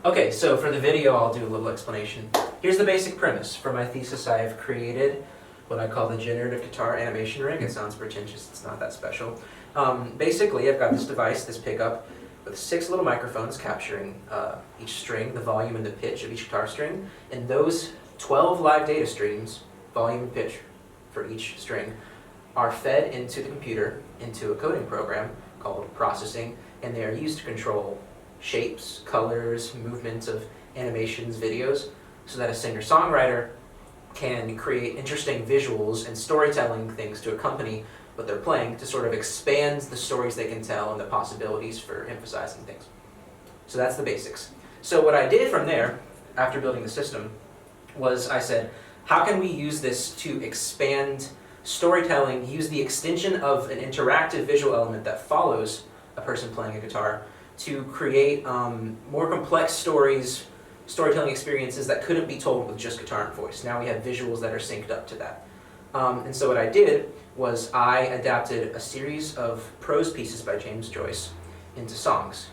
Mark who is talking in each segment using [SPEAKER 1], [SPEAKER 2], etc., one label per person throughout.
[SPEAKER 1] Okay, so for the video, I'll do a little explanation. Here's the basic premise. For my thesis, I have created what I call the generative guitar animation rig. It sounds pretentious, it's not that special. Basically, I've got this device, this pickup, with 6 little microphones capturing each string, the volume and the pitch of each guitar string, and those 12 live data streams, volume and pitch for each string, are fed into the computer, into a coding program called processing, and they are used to control shapes, colors, movements of animations, videos, so that a singer-songwriter can create interesting visuals and storytelling things to accompany what they're playing to sort of expand the stories they can tell and the possibilities for emphasizing things. So that's the basics. So what I did from there, after building the system, was I said, how can we use this to expand storytelling, use the extension of an interactive visual element that follows a person playing a guitar to create more complex storytelling experiences that couldn't be told with just guitar and voice. Now we have visuals that are synced up to that. And so what I did was I adapted a series of prose pieces by James Joyce into songs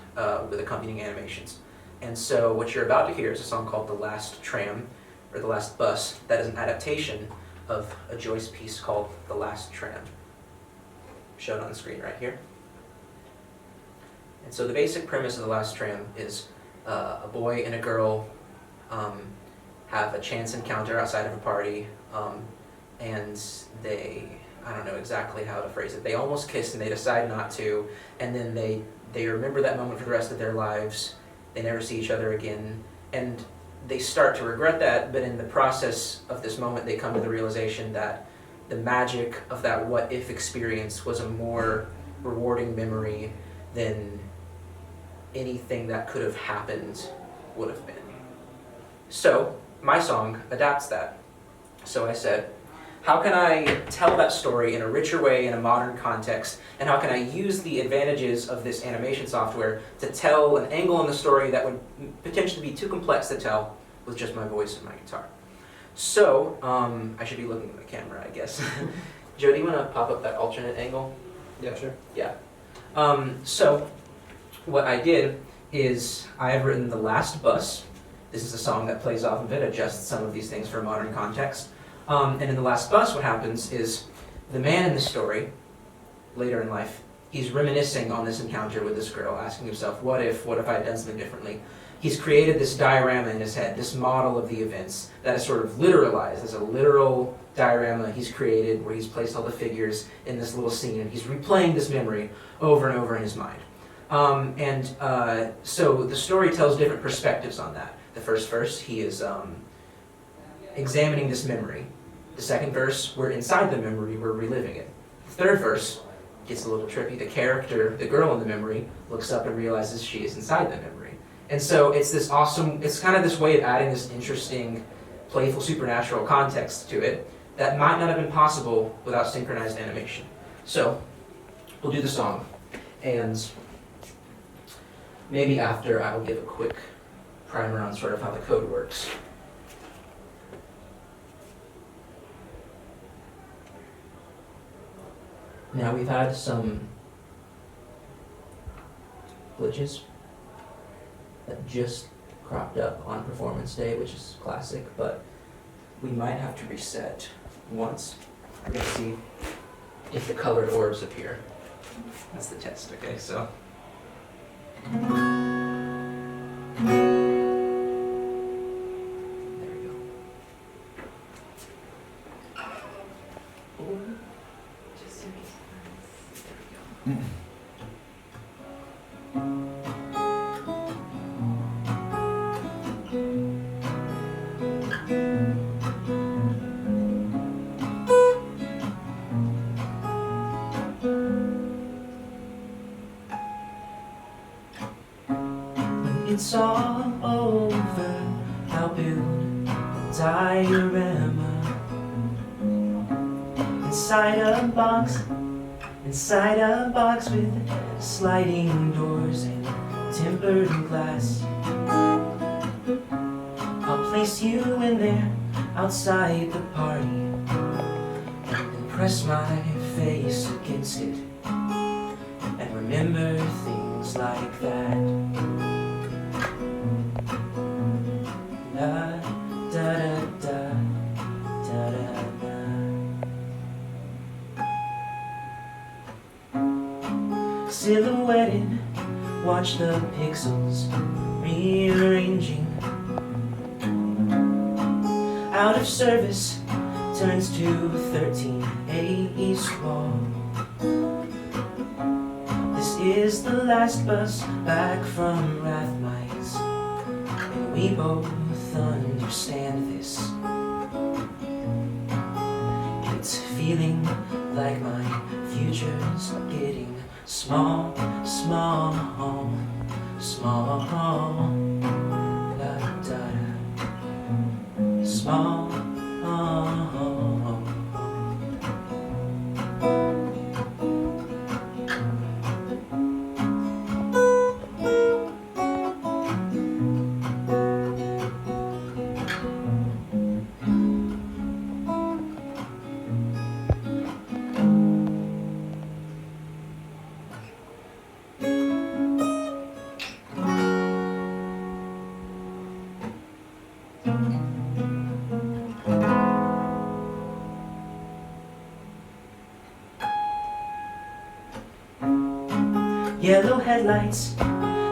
[SPEAKER 1] with accompanying animations. And so what you're about to hear is a song called The Last Tram, or The Last Bus, that is an adaptation of a Joyce piece called The Last Tram, shown on the screen right here. And so the basic premise of The Last Tram is a boy and a girl have a chance encounter outside of a party, and they, I don't know exactly how to phrase it, they almost kiss and they decide not to, and then they remember that moment for the rest of their lives. They never see each other again, and they start to regret that, but in the process of this moment they come to the realization that the magic of that what-if experience was a more rewarding memory than anything that could have happened would have been. So my song adapts that. So I said, how can I tell that story in a richer way in a modern context, and how can I use the advantages of this animation software to tell an angle in the story that would potentially be too complex to tell with just my voice and my guitar? So, I should be looking at the camera, I guess. Joe, do you want to pop up that alternate angle?
[SPEAKER 2] Yeah, sure.
[SPEAKER 1] Yeah. So, what I did is I have written The Last Bus. This is a song that plays off of it, adjusts some of these things for a modern context. And in The Last Bus, what happens is the man in the story, later in life, he's reminiscing on this encounter with this girl, asking himself, what if I had done something differently? He's created this diorama in his head, this model of the events that is sort of literalized. There's a literal diorama he's created where he's placed all the figures in this little scene, and he's replaying this memory over and over in his mind. So the story tells different perspectives on that. The first verse, he is examining this memory. The second verse, we're inside the memory, we're reliving it. The third verse gets a little trippy. The character, the girl in the memory, looks up and realizes she is inside the memory. And so it's this awesome, it's kind of this way of adding this interesting, playful, supernatural context to it that might not have been possible without synchronized animation. So, we'll do the song, and maybe after I will give a quick primer on sort of how the code works. Now we've had some glitches that just cropped up on performance day, which is classic, but we might have to reset once. We're going to see if the colored orbs appear. That's the test, okay? So. There we go. Or just there we go. It's all over, I'll build a diorama inside a box with sliding doors and tempered glass. I'll place you in there outside the party and press my face against it and remember things like that. silhouetted, watch the pixels rearranging. Out of service turns to 13A East Wall. This is the last bus back from Rathmines, and we both understand this. It's feeling like my future's getting small, small, small, da da da, small. Yellow headlights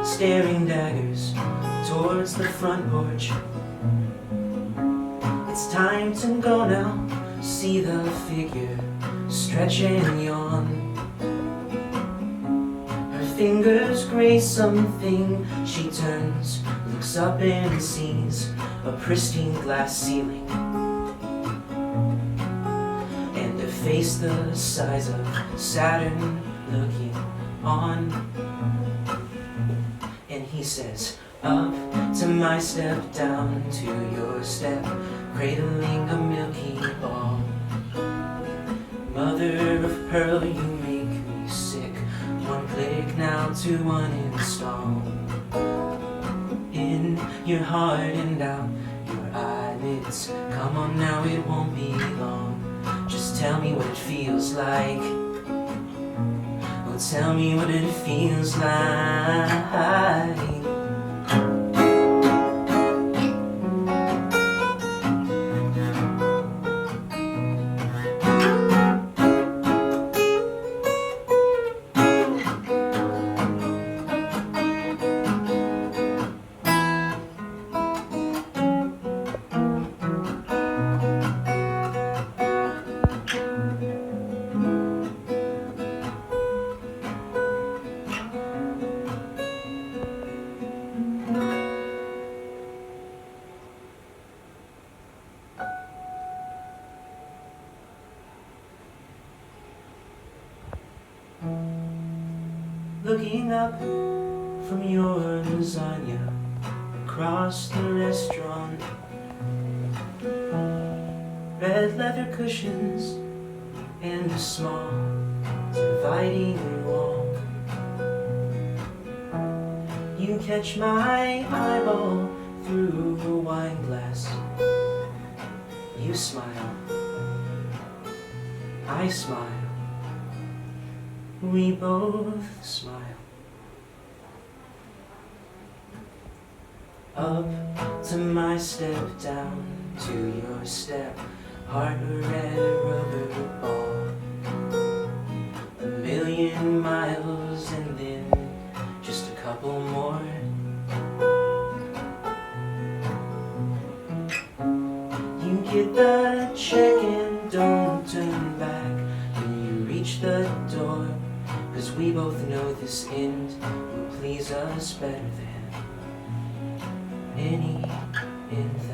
[SPEAKER 1] staring daggers towards the front porch. It's time to go now, see the figure stretch and yawn. Her fingers graze something, she turns, looks up and sees a pristine glass ceiling and a face the size of Saturn looking on. And he says, up to my step, down to your step, cradling a milky ball. Mother of pearl, you make me sick. One click now to uninstall. In your heart and out your eyelids. Come on now, it won't be long. Just tell me what it feels like. Oh, tell me what it feels like. Looking up from your lasagna across the restaurant, red leather cushions and a small dividing wall. You catch my eyeball through a wine glass. You smile, I smile. We both smile. Up to my step, down to your step, heart a red rubber ball. A million miles and then just a couple more. You get the check and don't turn back when you reach the door. 'Cause we both know this end will please us better than any end.